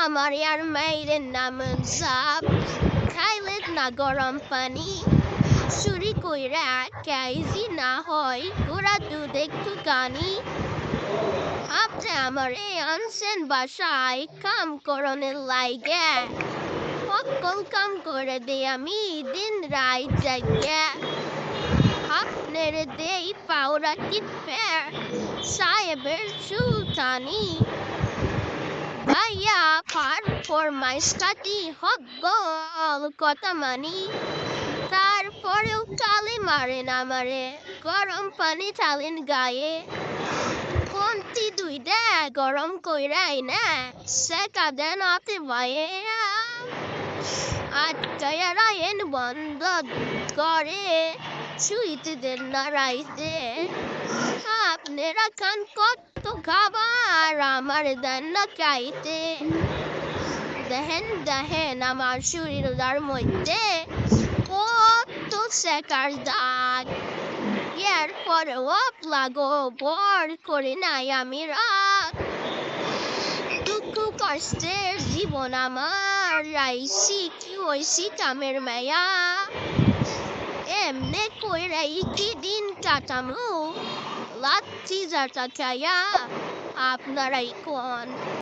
আমার আর মাইরের নাম জাপ খাইলে না গরম পানি চুরি কইরা কাইজি না হয় গোড়া দুধ একটু গানি আপনি আমারে আনছেন বাসায় কাম করণের লাইগে সকল কাম করে দেই আমি দিন রাত জাগিয়া আপনার দেই পাউরা টিপে সাহেবের সুলতানি ভাইয়া পারফরমাইস কাটি হকগল কথা মানি তারপরেও কালে মারেন আমারে গরম পানি ঢালেন গায়ে কোনটি দুইটা গরম কইরাই না সেকা দেন অতি ভয়ে আটকায়া রায়েন বন্ধ করে ছুঁইতে দেন না রাইতে আপনারা খান কত খাবার আমার দেন না খাইতে দেখেন দেখেন আমার শরীরটার মধ্যে কত সেকার দাগ এরপরেও লাগো বর করে নাই আমি রাগ দুঃখ কষ্টের জীবন আমার রাইসি কি হইসি কামের মায়া এমনে কইরাই কি দিন কাটামু লাচ্ছি যাটা খায়া আপনারাই কোন